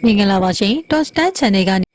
မင်္ဂလာပါရှင် Tostan Channel ကန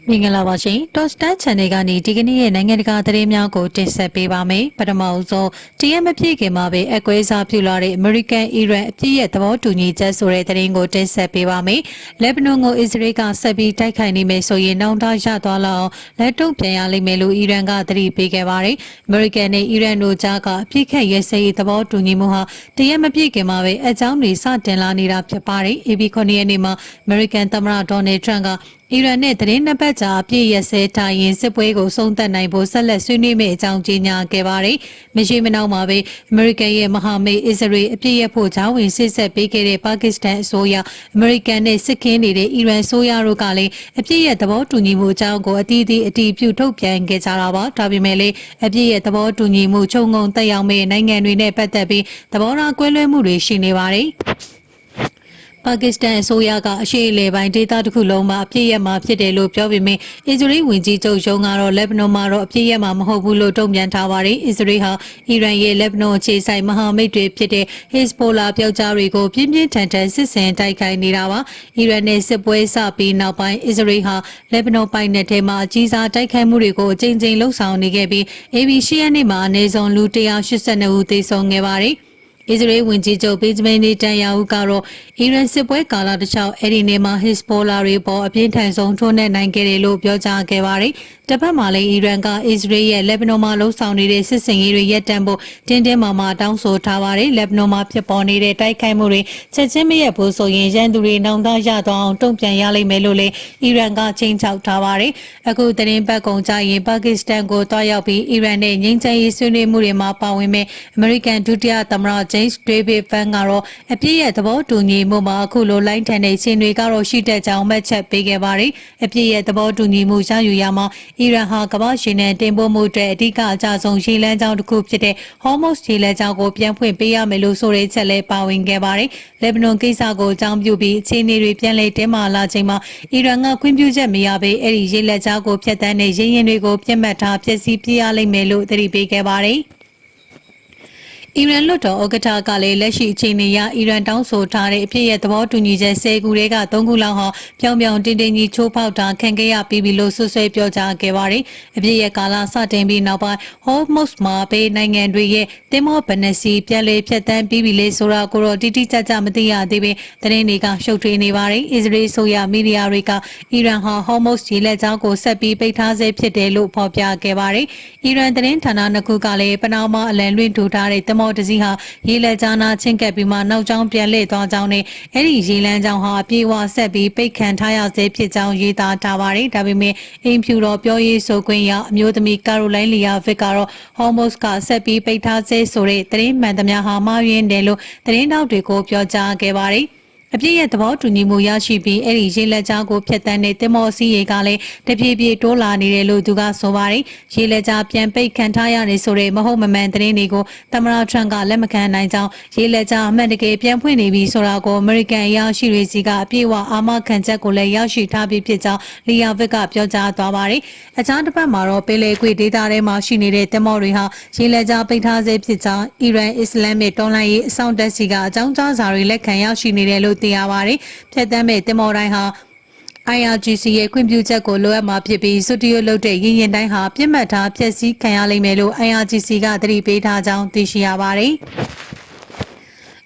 ေမင်္ဂလာပါရှင် Tostan Channel ကနေဒီကနေ့ရဲ့နိုင်ငံတကာသတင်းများကိုတင်ဆက်ပေးပါမယ်ပထမဆုံးတရက်မပြည့်ခင်မှာပဲအကွဲစားပြုလာတဲ့ American Iran အပြည့်ရဲ့သဘောတူညီချက်ဆိုတဲ့သတင်းကိုတင်ဆက်ပေးပါမယ်လက်ဘနွန်ကိုအစ္စရေးကဆက်ပြီးတိုက်ခိုက်နေမယ်ဆိုရင်နောက်ထပ်ရသွားလောက်လက်တုံ့ပြန်ရလိမ့်မယ်လို့အီရန်ကသတိပေးခဲ့ပါတယ် American နဲ့အီရန်တို့ကြားကအပြည့်ခက်ရဲစဲရေးသဘောတူညီမှုဟာတရက်မပြည့်ခင်မှာပဲအကြောင်းတွေစတင်လာနေတာဖြစ်ပါတယ် AB 9ရက်နေ့မှာ American သမ္မတ Donald Trump ကအီရန်နဲ့သတင်းနှစ်ပတ်ကြာအပြည့်ရစဲတိုင်ရင်စစ်ပွဲကိုဆုံးသက်နိုင်ဖို့ဆက်လက်ဆွေးနွေးမယ့်အကြောင်းကြေညာခဲ့ပါတယ်။မရှိမနှောင်းမှာပဲအမေရိကန်ရဲ့မဟာမိတ်အစ္စရေးအပြည့်ရဖို့ဂျာဝင်စစ်ဆက်ပေးခဲ့တဲ့ပါကစ္စတန်အစိုးရအမေရိကန်နဲ့စစ်ခင်းနေတဲ့အီရန်အစိုးရတို့ကလည်းအပြည့်ရသဘောတူညီမှုအကြောင်းကိုအတီးတီးအတီးပြုထုတ်ပြန်ခဲ့ကြတာပါ။ဒါပေမဲ့လည်းအပြည့်ရသဘောတူညီမှုချုံငုံတက်ရောက်မဲ့နိုင်ငံတွေနဲ့ပတ်သက်ပြီးသဘောထားကွဲလွဲမှုတွေရှိနေပါတယ်။ပါကစ္စတန်အစိုးရကအရှေ့အလယ်ပိုင်းဒေသတစ်ခုလုံးမှာအပြည့်ရမှာဖြစ်တယ်လို့ပြောပေမဲ့အစ္စရေးဝန်ကြီးချုပ်ရုံးကတော့လက်ဘနွန်မှာတော့အပြည့်ရမှာမဟုတ်ဘူးလို့တုံ့ပြန်ထားပါတယ်။အစ္စရေးဟာအီရန်ရဲ့လက်ဘနွန်အခြေစိုက်မဟာမိတ်တွေဖြစ်တဲ့ Hezbollah ပျောက်ကြားတွေကိုပြင်းပြင်းထန်ထန်စစ်ဆင်တိုက်ခိုက်နေတာပါ။အီရန်နဲ့စစ်ပွဲစပြီးနောက်ပိုင်းအစ္စရေးဟာလက်ဘနွန်ပိုင်နက်ထဲမှာအကြီးစားတိုက်ခိုက်မှုတွေကိုအကြိမ်ကြိမ်လှုပ်ဆောင်နေခဲ့ပြီး ABC ရက်နေ့မှာအနည်းဆုံးလူ182ဦးသေဆုံးခဲ့ပါတယ်။အစ္စရေးဝန်ကြီးချုပ်ဘင်ဂျမင်နေတန်ယာဟုကတော့အီရန်စစ်ပွဲကာလတစ်လျှောက်အဲ့ဒီနေမှာ Hezbollah တွေပေါ်အပြင်းထန်ဆုံးထိုးနှက်နိုင်ခဲ့တယ်လို့ပြောကြားခဲ့ပါတယ်။တစ်ဖက်မှာလည်းအီရန်ကအစ္စရေးရဲ့လက်ဘနွန်မှာလှုပ်ဆောင်နေတဲ့စစ်စင်ရေးတွေရပ်တန့်ဖို့တင်းတင်းမာမာတောင်းဆိုထားပါတယ်။လက်ဘနွန်မှာဖြစ်ပေါ်နေတဲ့တိုက်ခိုက်မှုတွေချက်ချင်းမရပ်ဘူးဆိုရင်ရန်သူတွေနောင်တရသွားအောင်တုံ့ပြန်ရလိမ့်မယ်လို့လည်းအီရန်ကချိန်ချောက်ထားပါတယ်။အခုသတင်းပတ်ကုန်ကြရင်ပါကစ္စတန်ကိုတွားရောက်ပြီးအီရန်နဲ့ငြိမ်းချမ်းရေးဆွေးနွေးမှုတွေမှာပါဝင်မဲ့အမေရိကန်ဒုတိယသမ္မတJames David Vance ကတော့အပြည့်ရဲ့သဘောတူညီမှုမှာအခုလိုလိုင်းထန်တဲ့ခြေတွေကတော့ရှိတဲ့ကြောင်းမှတ်ချက်ပေးခဲ့ပါတယ်။အပြည့်ရဲ့သဘောတူညီမှုရယူရမှာအီရန်ဟာကမ္ဘာ့ရှင်နဲ့တင်ပို့မှုအတွက်အဓိကအကြဆုံးရေလမ်းကြောင်းတစ်ခုဖြစ်တဲ့ Hormuz ရေလမ်းကြောင်းကိုပြန်ဖွင့်ပေးရမယ်လို့ဆိုတဲ့ချက်လည်းပါဝင်ခဲ့ပါတယ်။လက်ဘနွန်ကိစ္စကိုအကြောင်းပြုပြီးအခြေအနေတွေပြန်လည်တင်းမာလာချိန်မှာအီရန်ကခွင့်ပြုချက်မရဘဲအဲ့ဒီရေလက်ကြားကိုဖျက်ဆီးတဲ့ရေရင်တွေကိုပြစ်မှတ်ထားဖျက်ဆီးပြရလိမ့်မယ်လို့သတိပေးခဲ့ပါတယ်။အီရန်လွှတ်တော်ဥက္ကဋ္ဌကလည်းလက်ရှိအခြေအနေအရအီရန်တောင်းဆိုထားတဲ့အဖြစ်ရဲ့သဘောတူညီချက်10ခုတွေက3ခုလောက်ဟာပြောင်ပြောင်တင်းတင်းကြီးချိုးဖောက်တာခံခဲ့ရပြီးပြီလို့ဆွဆွဲပြောကြားခဲ့ပါတယ်။အဖြစ်ရဲ့ကာလစတင်ပြီးနောက်ပိုင်း Hormuz မှာပေးနိုင်ငံတွေရဲ့တင်မောဘနစီပြန်လည်ဖြတ်တန်းပြီးပြီလေဆိုတာကိုတော့တိတိကျကျမသိရသေးပေသတင်းတွေကရှုပ်ထွေးနေပါတယ်။အစ္စရေးဆိုရမီဒီယာတွေကအီရန်ဟာ Hormuz ရေလက်ကြားကိုဆက်ပြီးပိတ်ထားဆဲဖြစ်တယ်လို့ဖော်ပြခဲ့ပါတယ်။အီရန်သတင်းဌာနနှစ်ခုကလည်းပနာမအလံလွှင့်ထူထားတဲ့တစီဟာရေလက်ကြားနာချင်းကပ်ပြီးမှနောက်ကျောင်းပြန်လှည့်သွားကြောင်းနဲ့အဲ့ဒီရေလမ်းကြောင်းဟာအပြေးဝဆက်ပြီးပိတ်ခံထားရဆဲဖြစ်ကြောင်းရေးသားထားပါတယ်။ဒါပေမဲ့အင်ဖြူတော်ပြောရေးဆိုခွင့်ရအမျိုးသမီးကာရိုလိုင်းလီယာဗစ်ကတော့ Hormuz ကဆက်ပြီးပိတ်ထားဆဲဆိုတဲ့သတင်းမှန်သမျှဟာမှားယွင်းတယ်လို့သတင်းတောက်တွေကိုပြောကြားခဲ့ပါတယ်။အပြည့်ရဲ့သဘောတူညီမှုရရှိပြီးအဲ့ဒီရေလက်ကြားကိုဖျက်ဆီးတဲ့တင်မောစီးရေကလည်းတပြေးပြေးတိုးလာနေတယ်လို့သူကဆိုပါတယ်။ရေလက်ကြားပြန်ပိတ်ခံထားရတယ်ဆိုတဲ့မဟုတ်မမှန်သတင်းတွေကိုသမ္မတထရန့်ကလက်မခံနိုင်ကြောင်းရေလက်ကြားအမှန်တကယ်ပြန်ဖွင့်နေပြီဆိုတာကိုအမေရိကန်အရာရှိတွေစီကအပြည့်အဝအာမခံချက်ကိုလည်းရရှိထားပြီးဖြစ်ကြောင်းလီယာဗစ်ကပြောကြားသွားပါတယ်။အခြားတစ်ပတ်မှာတော့ပင်လယ်ကွေ့ဒေသထဲမှာရှိနေတဲ့တင်မောတွေဟာရေလက်ကြားပိတ်ထားဆဲဖြစ်ကြောင်းအီရန်အစ္စလာမစ်တော်လှန်ရေးအစောင့်တပ်စီကအကြောင်းကြားစာတွေလက်ခံရရှိနေတယ်လို့သိရပါတယ်။ဖြတ်တမ်းမဲ့တင်မော်တိုင်းဟာ IRGC ရဲ့ခွင့်ပြုချက်ကိုလိုအပ်မှာဖြစ်ပြီးစတူဒီယိုလုပ်တဲ့ရင်ရင်တိုင်းဟာပြစ်မှတ်ထားဖျက်ဆီးခံရလိမ့်မယ်လို့ IRGC ကသတိပေးထားကြောင်းသိရှိရပါတယ်။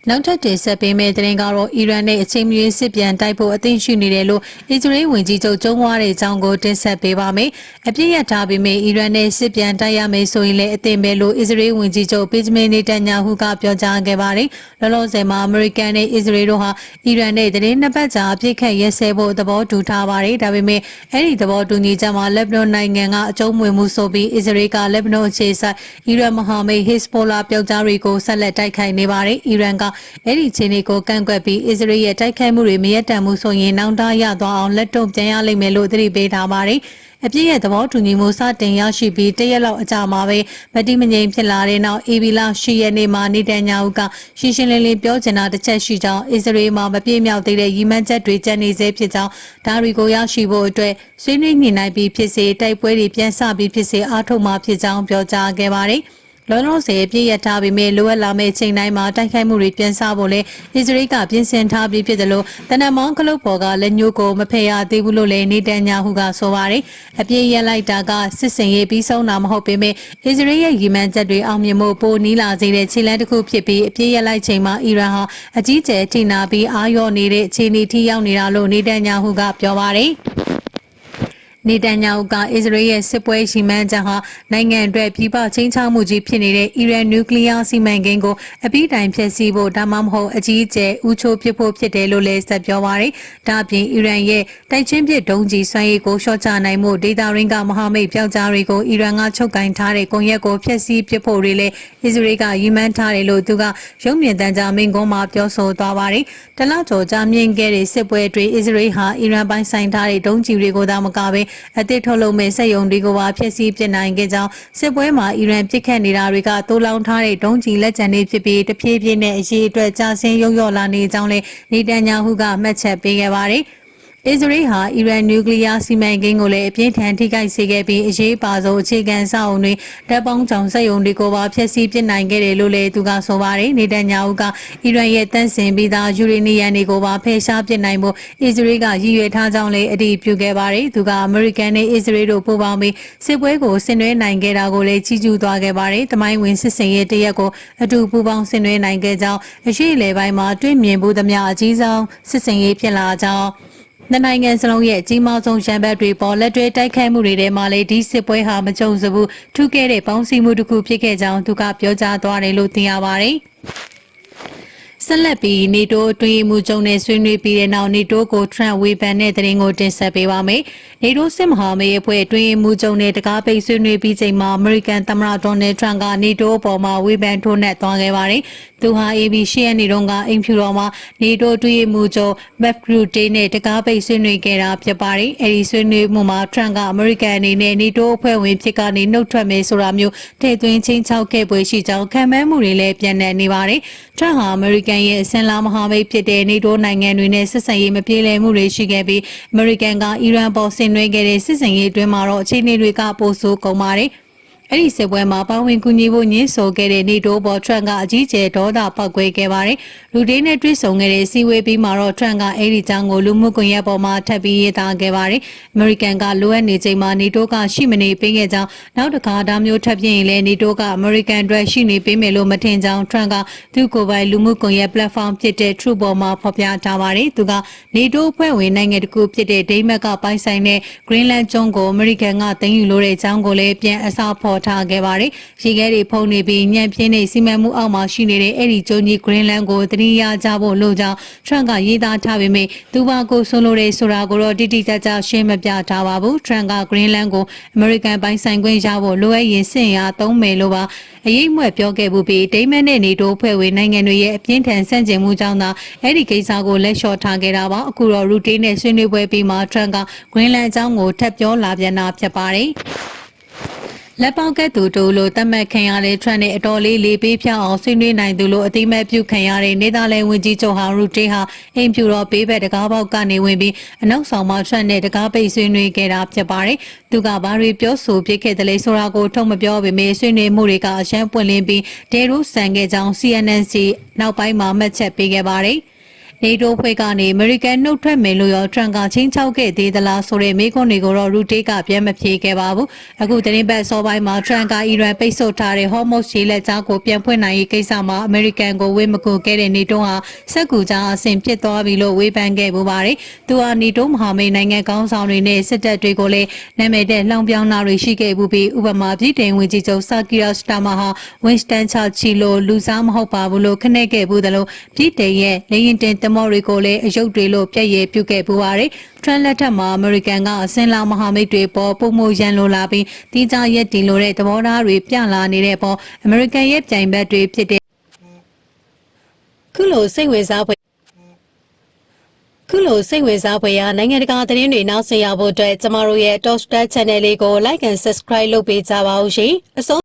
နောက်ထပ်တင်ဆက်ပေးမယ့်သတင်းကတော့အီရန်နဲ့အချိန်မရွေးစစ်ပြန်တိုက်ဖို့အသင့်ရှိနေတယ်လို့အစ္စရေးဝန်ကြီးချုပ်ကျုံးဝါတဲ့အကြောင်းကိုတင်ဆက်ပေးပါမယ်။အပြည့်ရထားပေမဲ့အီရန်နဲ့စစ်ပြန်တိုက်ရမယ်ဆိုရင်လည်းအသင့်ပဲလို့အစ္စရေးဝန်ကြီးချုပ်ဘင်ဂျမင်နေတန်ညာဟုကပြောကြားခဲ့ပါတယ်။လောလောဆယ်မှာအမေရိကန်နဲ့အစ္စရေးတို့ဟာအီရန်နဲ့သတင်းနှစ်ပတ်ကြာအပြစ်ခတ်ရဲစဲဖို့သဘောတူထားပါတယ်။ဒါပေမဲ့အဲ့ဒီသဘောတူညီချက်မှာလက်ဘနွန်နိုင်ငံကအကျုံးဝင်မှုဆိုပြီးအစ္စရေးကလက်ဘနွန်အခြေစိုက်အီရန်မဟာမိတ် Hezbollah ပျောက်ကြားတွေကိုဆက်လက်တိုက်ခိုက်နေပါတယ်။အီရန်ကအဲ့ဒီခြေနေကိုကန့်ကွက်ပြီးအစ္စရေးရဲ့တိုက်ခိုက်မှုတွေမရပ်တန့်မှုဆိုရင်နောက်ထပ်ရသွားအောင်လက်တုံ့ပြန်ရလိမ့်မယ်လို့သတိပေးထားပါတယ်။အပြည့်ရဲ့သဘောတူညီမှုစတင်ရရှိပြီးတရက်လောက်အကြာမှာပဲမတိမငြိမ်ဖြစ်လာတဲ့နောက် AB လ10ရက်နေ့မှာနေတန်ညာဟုကရှင်းရှင်းလင်းလင်းပြောချင်တာတစ်ချက်ရှိကြောင်းအစ္စရေးမှာမပြည့်မြောက်သေးတဲ့ရည်မှန်းချက်တွေကျန်နေသေးဖြစ်ကြောင်းဒါတွေကိုရရှိဖို့အတွက်ဆွေးနွေးညှိနှိုင်းပြီးဖြစ်စေတိုက်ပွဲတွေပြန်ဆပြီးဖြစ်စေအားထုတ်မှာဖြစ်ကြောင်းပြောကြားခဲ့ပါတယ်။ လောလောဆယ်ပြည့်ရထားပြီးမြေလိုအပ်လာမယ့်ချိန်တိုင်းမှာတိုက်ခိုက်မှုတွေပြန်ဆဖို့လဲအစ္စရေးကပြင်ဆင်ထားပြီးဖြစ်တယ်လို့တနက်မောင်းကလုတ်ပေါ်ကလက်ညှိုးကိုမဖယ်ရသေးဘူးလို့လည်းနေတန်ညာဟုကဆိုပါတယ်အပြည့်ရလိုက်တာကစစ်စင်ရေးပြီးဆုံးတာမဟုတ်ပေမဲ့အစ္စရေးရဲ့ရည်မှန်းချက်တွေအောင်မြင်မှုပိုနီးလာစေတဲ့ခြေလှမ်းတစ်ခုဖြစ်ပြီးအပြည့်ရလိုက်ချိန်မှာအီရန်ဟာအကြီးကျယ်ထိနာပြီးအာရော့နေတဲ့အခြေအနေထိရောက်နေတာလို့နေတန်ညာဟုကပြောပါတယ်နေတန်ညာဟုကအစ္စရေးရဲ့စစ်ပွဲရှိမှန်းချက်ဟာနိုင်ငံအတွက်ပြည်ပချင်းချောက်မှုကြီးဖြစ်နေတဲ့အီရန်နျူကလ িয়ার စီမံကိန်းကိုအပြီးတိုင်ဖျက်ဆီးဖို့ဒါမှမဟုတ်အကြီးအကျယ်ဥချိုးပစ်ဖို့ဖြစ်တယ်လို့လည်းဆက်ပြောပါရယ်။ဒါ့အပြင်အီရန်ရဲ့တိုက်ချင်းပစ်ဒုံးကျည်စွမ်းရည်ကိုရှော့ချနိုင်မှုဒေတာရင်းကမဟာမိတ်ပြောက်ကြားတွေကိုအီရန်ကချုပ်ကင်ထားတဲ့ကွန်ရက်ကိုဖျက်ဆီးပစ်ဖို့တွေလည်းအစ္စရေးကရည်မှန်းထားတယ်လို့သူကရုံးမြင့်တန်းကြားမိန့်ခွန်းမှာပြောဆိုသွားပါရယ်။တလကျော်ကြာမြင့်ခဲ့တဲ့စစ်ပွဲအတွင်းအစ္စရေးဟာအီရန်ပိုင်းဆိုင်ထားတဲ့ဒုံးကျည်တွေကိုသာမကဘဲအသစ်ထုတ်လုပ်မဲ့စက်ရုံတွေကိုပါဖျက်ဆီးပစ်နိုင်ခဲ့ကြောင်းစစ်ပွဲမှာအီရန်ပစ်ခတ်နေတာတွေကတိုးလောင်ထားတဲ့ဒုံးကျည်လက်ကျန်တွေဖြစ်ပြီးတဖြည်းဖြည်းနဲ့အရေးအတွက်ကြာဆင်းရုံရော့လာနေကြောင်းလည်းနေတန်ညာဟုကမှတ်ချက်ပေးခဲ့ပါတယ်အစ္စရေးဟာအီရန်နျူကလ িয়ার စီမံကိန်းကိုလည်းအပြင်းထန်ထိခိုက်စေခဲ့ပြီးအရေးပါဆုံးအခြေခံအဆောက်အုံတွေတပ်ပေါင်းချောင်စက်ရုံတွေကိုပါဖျက်ဆီးပစ်နိုင်ခဲ့တယ်လို့လည်းသူကဆိုပါတယ်နေတန်ညာဟုကအီရန်ရဲ့တန့်စင်ပြီးသားယူရေနီယံတွေကိုပါဖယ်ရှားပစ်နိုင်ဖို့အစ္စရေးကရည်ရွယ်ထားကြောင်းလည်းအတည်ပြုခဲ့ပါတယ်သူကအမေရိကန်နဲ့အစ္စရေးတို့ပူးပေါင်းပြီးစစ်ပွဲကိုဆင်နွှဲနိုင်ခဲ့တာကိုလည်းကြီးကျူးသွားခဲ့ပါတယ်တမိုင်းဝင်စစ်စင်ရေးတရက်ကိုအတူပူးပေါင်းဆင်နွှဲနိုင်ခဲ့ကြောင်းအရှိလေပိုင်းမှာတွေ့မြင်မှုသမျှအကြီးဆုံးစစ်စင်ရေးဖြစ်လာကြောင်းနိုင်ငံစလုံးရဲ့အကြီးမားဆုံးရန်ဘက်တွေပေါ်လက်တွဲတိုက်ခိုက်မှုတွေထဲမှာလည်းဒီစစ်ပွဲဟာမကြုံစဘူးထူးခဲ့တဲ့ပေါင်းစည်းမှုတစ်ခုဖြစ်ခဲ့ကြောင်းသူကပြောကြားသွားတယ်လို့သိရပါတယ်ဆက်လက်ပြီးနေတိုးအတွင်းမှုချုပ်နဲ့ဆွေးနွေးပြီးတဲ့နောက်နေတိုးကိုထရန့်ဝေဖန်တဲ့သတင်းကိုတင်ဆက်ပေးပါမယ်။နေတိုးစစ်မဟာမိတ်အဖွဲ့အတွင်းမှုချုပ်နဲ့တကားပိတ်ဆွေးနွေးပြီးချိန်မှာအမေရိကန်သမ္မတဒေါ်နယ်ထရန့်ကနေတိုးအပေါ်မှာဝေဖန်ထိုးနှက်သွားခဲ့ပါတယ်။သူဟာ ABC ရက်နေ့တုန်းကအိမ်ဖြူတော်မှာနေတိုးအတွင်းမှုချုပ်မက်ဂရူတေးနဲ့တကားပိတ်ဆွေးနွေးခဲ့တာဖြစ်ပါတယ်။အဲဒီဆွေးနွေးမှုမှာထရန့်ကအမေရိကန်အနေနဲ့နေတိုးအဖွဲ့ဝင်ဖြစ်ကနေနှုတ်ထွက်မယ်ဆိုတာမျိုးထည့်သွင်းချင်းချောက်ခဲ့ပွဲရှိကြောင်းခံမှန်းမှုတွေလည်းပြန်နေနေပါတယ်။ထရန့်ဟာအမေရိကန်ရဲ့ဆင်လာမဟာမိတ်ဖြစ်တဲ့နေတိုးနိုင်ငံတွေနဲ့ဆက်ဆံရေးမပြေလည်မှုတွေရှိခဲ့ပြီးအမေရိကန်ကအီရန်ပေါ်ဆင်နွှဲခဲ့တဲ့စစ်စင်ရေးအတွင်းမှာတော့အခြေအနေတွေကပိုဆိုးကုန်ပါတယ်။အဲ့ဒီစစ်ပွဲမှာပါဝင်ကူညီဖို့ညှင်းဆိုခဲ့တဲ့နေတိုးပေါ်ထရန့်ကအကြီးကျယ်ဒေါသပေါက်ကွဲခဲ့ပါတယ်။လူဒေးနဲ့တွေ့ဆုံခဲ့တဲ့စီဝေးပြီးမှာတော့ထရန့်ကအဲ့ဒီကြောင်းကိုလူမှုကွန်ရက်ပေါ်မှာထပ်ပြီးရေးသားခဲ့ပါတယ်။အမေရိကန်ကလိုအပ်နေချိန်မှာနေတိုးကရှိမနေပေးခဲ့ကြောင်းနောက်တစ်ခါဒါမျိုးထပ်ပြင်းရင်လည်းနေတိုးကအမေရိကန်အတွက်ရှိနေပေးမယ်လို့မထင်ကြောင်းထရန့်ကသူ့ကိုယ်ပိုင်လူမှုကွန်ရက် platform ဖြစ်တဲ့ Truth ပေါ်မှာဖော်ပြထားပါတယ်။သူကနေတိုးအဖွဲ့ဝင်နိုင်ငံတစ်ခုဖြစ်တဲ့ဒိန်းမတ်ကပိုင်ဆိုင်တဲ့ Greenland ကျွန်းကိုအမေရိကန်ကသိမ်းယူလိုတဲ့အကြောင်းကိုလည်းပြန်အစားဖော်ထားခဲ့ပါတယ်။ရေခဲတွေဖုံးနေပြီးညံ့ပြင်းနေစီမံမှုအောက်မှာရှိနေတဲ့အဲ့ဒီကျွန်းကြီး Greenland ကိုတတိယကြဖို့လို့ကြောင်းထရန့်ကရေးသားထားပေမဲ့သူဘာကိုဆိုလိုတဲ့ဆိုတာကိုတော့တိတိကျကျရှင်းမပြထားပါဘူး။ထရန့်က Greenland ကိုအမေရိကန်ပိုင်ဆိုင်ခွင့်ရဖို့လိုအပ်ရင်စစ်ရာသုံးမယ်လို့ပါအရေးမွဲ့ပြောခဲ့မှုပြီးဒိမတ်နဲ့နေတိုးဖွဲ့ဝင်နိုင်ငံတွေရဲ့အပြင်းထန်ဆန့်ကျင်မှုကြောင့်သာအဲ့ဒီကိစ္စကိုလက်လျှော့ထားခဲ့တာပါအခုတော့ရူတီနဲ့ဆွေးနွေးပွဲပြီးမှထရန့်က Greenland အကြောင်းကိုထပ်ပြောလာပြန်တာဖြစ်ပါတယ်လက်ပေါက်ကသူတို့လိုတတ်မှတ်ခံရတဲ့ထရန့်နဲ့အတော်လေးလေးပေးဖြောင်းအောင်ဆွေးနွေးနိုင်သူလိုအသိမဲ့ပြုခံရတဲ့နေသားလဲဝင်ကြီးချုပ်ဟာရူတေးဟာအိမ်ဖြူတော်ပေးဘက်တကားပေါက်ကနေဝင်ပြီးအနောက်ဆောင်မှာထရန့်နဲ့တကားပိတ်ဆွေးနွေးခဲ့တာဖြစ်ပါတယ်။သူကဘာတွေပြောဆိုပြခဲ့တယ်လဲဆိုတာကိုထုတ်မပြောပေမဲ့ဆွေးနွေးမှုတွေကအရှမ်းပွင့်လင်းပြီးဒေရုဆန်ခဲ့ကြောင်း CNN နောက်ပိုင်းမှာမှတ်ချက်ပေးခဲ့ပါတယ်။နေတိုးဖွဲ့ကနေအမေရိကန်နှုတ်ထွက်မယ်လို့ရောထရန့်ကချင်းချောက်ခဲ့သေးသလားဆိုတဲ့မေးခွန်းတွေကိုတော့ရူတေးကပြန်မဖြေခဲ့ပါဘူးအခုသတင်းပတ်စောပိုင်းမှာထရန့်ကအီရန်ပိတ်ဆို့ထားတဲ့ဟော့မော့ရှေလက်ကြားကိုပြန်ဖွင့်နိုင်ရေးကိစ္စမှာအမေရိကန်ကိုဝေမကူခဲ့တဲ့နေတိုးဟာစက်ကူကြားအဆင့်ဖြစ်သွားပြီလို့ဝေဖန်ခဲ့ပူပါတယ်သူဟာနေတိုးမဟာမိတ်နိုင်ငံကောင်းဆောင်တွေနဲ့စစ်တပ်တွေကိုလည်းနာမည်တဲ့လှောင်ပြောင်းတာတွေရှိခဲ့ပြီးဥပမာပြည်တိုင်ဝင်ကြီးချုပ်ဆာကီယာစတာမာဟာဝင်းစတန်ချာချီလိုလူစားမဟုတ်ပါဘူးလို့ခနဲ့ခဲ့ဘူးတယ်လို့ပြည်တိုင်ရဲ့လေရင်တင်တမော်တွေကိုလည်းအယုတ်တွေလို့ပြည့်ရည်ပြုခဲ့ပူပါတယ်ထရန့်လက်ထက်မှာအမေရိကန်ကအစင်လာမဟာမိတ်တွေပေါ်ပုံမှုရန်လိုလာပြီးတိကျရက်တင်လိုတဲ့သဘောထားတွေပြလာနေတဲ့ပေါ်အမေရိကန်ရဲ့ပြိုင်ဘက်တွေဖြစ်တဲ့ခုလိုစိတ်ဝင်စားဖွယ်ရာနိုင်ငံတကာသတင်းတွေနောက်ဆက်ရဖို့အတွက်ကျမတို့ရဲ့ Top Star Channel လေးကို Like and Subscribe လုပ်ပေးကြပါဦးရှင်အ